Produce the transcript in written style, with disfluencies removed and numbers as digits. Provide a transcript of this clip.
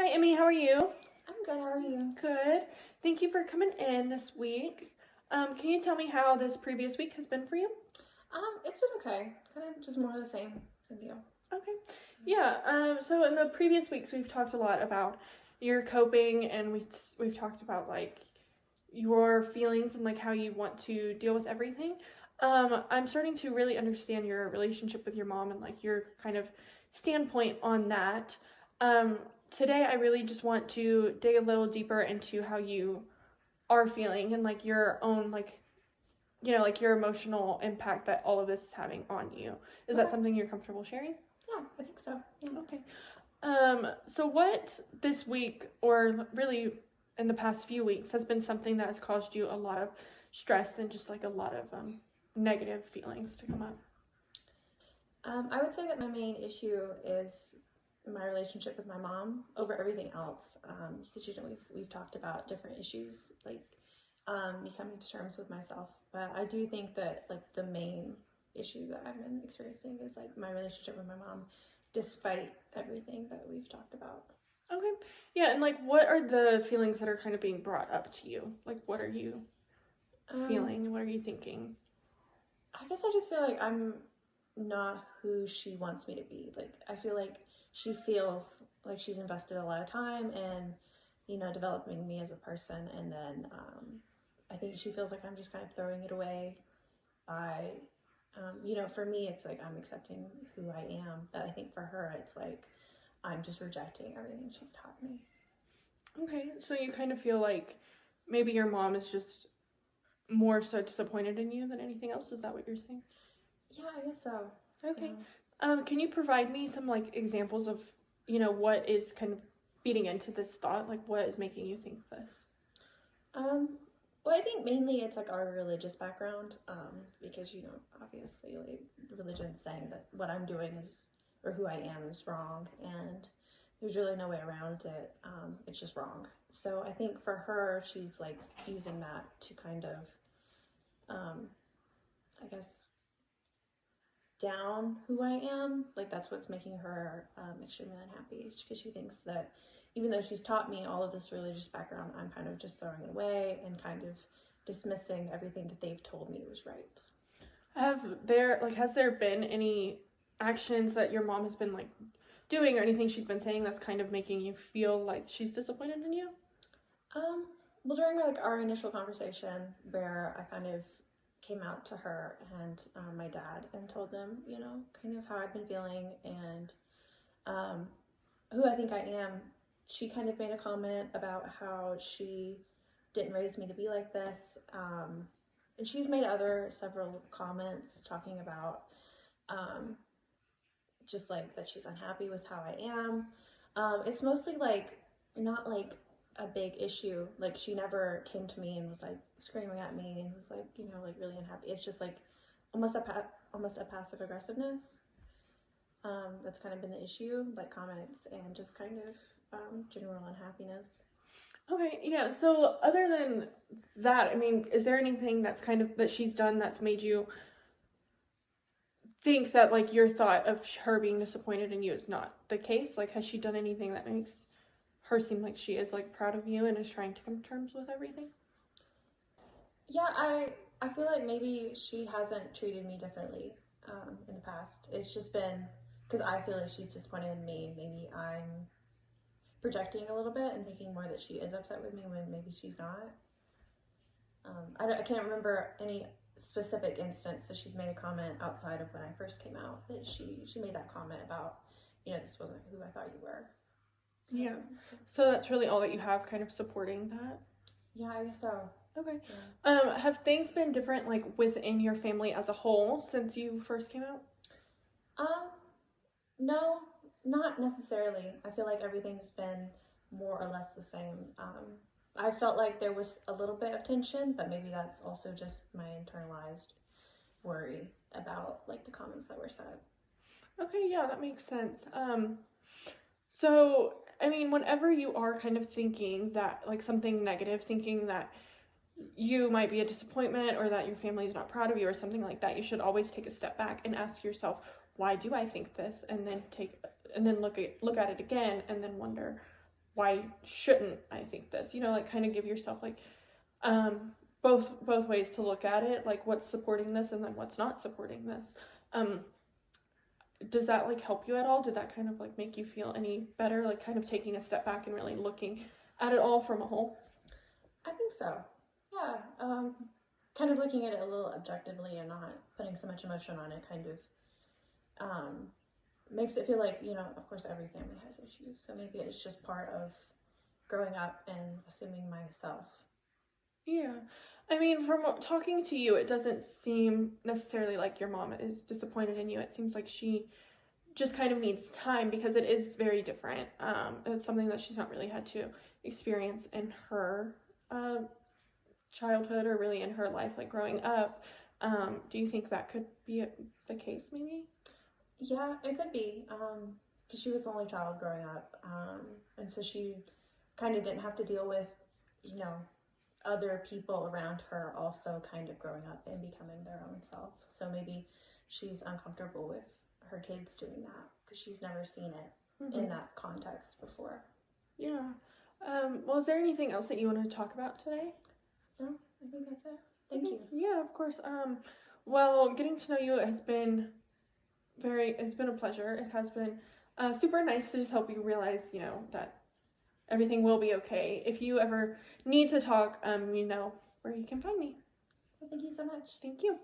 Hi, Emmy. How are you? I'm good. How are you? Good. Thank you for coming in this week. Can you tell me how this previous week has been for you? It's been okay. Kind of just more of the same deal. Okay. Yeah. So in the previous weeks, we've talked a lot about your coping, and we've talked about like your feelings and like how you want to deal with everything. I'm starting to really understand your relationship with your mom and like your kind of standpoint on that. Um, Today, I really just want to dig a little deeper into how you are feeling and like your own like like your emotional impact that all of this is having on you. Is that Okay. something you're comfortable sharing? Yeah, I think so. Yeah. Okay. So what this week, or really in the past few weeks, has been something that has caused you a lot of stress and just like a lot of negative feelings to come up? I would say that my main issue is my relationship with my mom over everything else. Because we've talked about different issues like me coming to terms with myself, but I do think that like the main issue that I've been experiencing is like my relationship with my mom, despite everything that we've talked about. Okay. Yeah, and like what are the feelings that are kind of being brought up to you? Like what are you feeling? What are you thinking? I guess I just feel like I'm not who she wants me to be. Like, I feel like she feels like she's invested a lot of time in, developing me as a person. And then I think she feels like I'm just kind of throwing it away by, for me, it's like I'm accepting who I am. But I think for her, it's like I'm just rejecting everything she's taught me. Okay, so you kind of feel like maybe your mom is just more so disappointed in you than anything else. Is that what you're saying? Yeah, I guess so. Okay. Yeah. Can you provide me some like examples of, what is kind of feeding into this thought? Like what is making you think this? Well, I think mainly it's like our religious background, because obviously, like religion saying that what I'm doing is or who I am is wrong, and there's really no way around it. It's just wrong. So I think for her, she's like using that to kind of, I guess, down who I am. Like that's what's making her extremely unhappy because she thinks that even though she's taught me all of this religious background, I'm kind of just throwing it away and kind of dismissing everything that they've told me was right. Has there been any actions that your mom has been like doing or anything she's been saying that's kind of making you feel like she's disappointed in you? Well, during like our initial conversation where I kind of came out to her and my dad and told them, kind of how I've been feeling and who I think I am, she kind of made a comment about how she didn't raise me to be like this. And she's made several comments talking about just like that she's unhappy with how I am. It's mostly like not like a big issue. Like she never came to me and was like screaming at me and was like, like really unhappy. It's just like almost a passive aggressiveness. That's kind of been the issue, like comments and just kind of general unhappiness. Okay, yeah. So other than that, I mean, is there anything that's kind of that she's done that's made you think that like your thought of her being disappointed in you is not the case? Like, has she done anything that makes her seem like she is like proud of you and is trying to come to terms with everything? Yeah, I feel like maybe she hasn't treated me differently in the past. It's just been because I feel like she's disappointed in me. Maybe I'm projecting a little bit and thinking more that she is upset with me when maybe she's not. I can't remember any specific instance that she's made a comment outside of when I first came out that she made that comment about, this wasn't who I thought you were. So yeah. So that's really all that you have kind of supporting that? Yeah, I guess so. Okay. Yeah. Have things been different like within your family as a whole since you first came out? No, not necessarily. I feel like everything's been more or less the same. I felt like there was a little bit of tension, but maybe that's also just my internalized worry about like the comments that were said. Okay, yeah, that makes sense. So I mean, whenever you are kind of thinking that like something negative, thinking that you might be a disappointment or that your family is not proud of you or something like that, you should always take a step back and ask yourself, why do I think this? And then look at it again and then wonder, why shouldn't I think this? You know, like kind of give yourself like both ways to look at it, like what's supporting this and then what's not supporting this. Does that like help you at all? Did that kind of like make you feel any better, like kind of taking a step back and really looking at it all from a whole? I think so. Yeah. Kind of looking at it a little objectively and not putting so much emotion on it kind of makes it feel like, you know, of course every family has issues. So maybe it's just part of growing up and assuming myself. Yeah. I mean, from talking to you, it doesn't seem necessarily like your mom is disappointed in you. It seems like she just kind of needs time because it is very different. It's something that she's not really had to experience in her childhood or really in her life, like growing up. Do you think that could be the case, maybe? Yeah, it could be. Because she was the only child growing up. And so she kind of didn't have to deal with, you know, other people around her also kind of growing up and becoming their own self. So maybe she's uncomfortable with her kids doing that because she's never seen it in that context before. Yeah. Well, is there anything else that you want to talk about today? No, I think that's it. Thank you. Yeah, of course. Well, getting to know you has been it's been a pleasure. It has been super nice to just help you realize, you know, that everything will be okay. If you ever need to talk, you know where you can find me. Well, thank you so much. Thank you.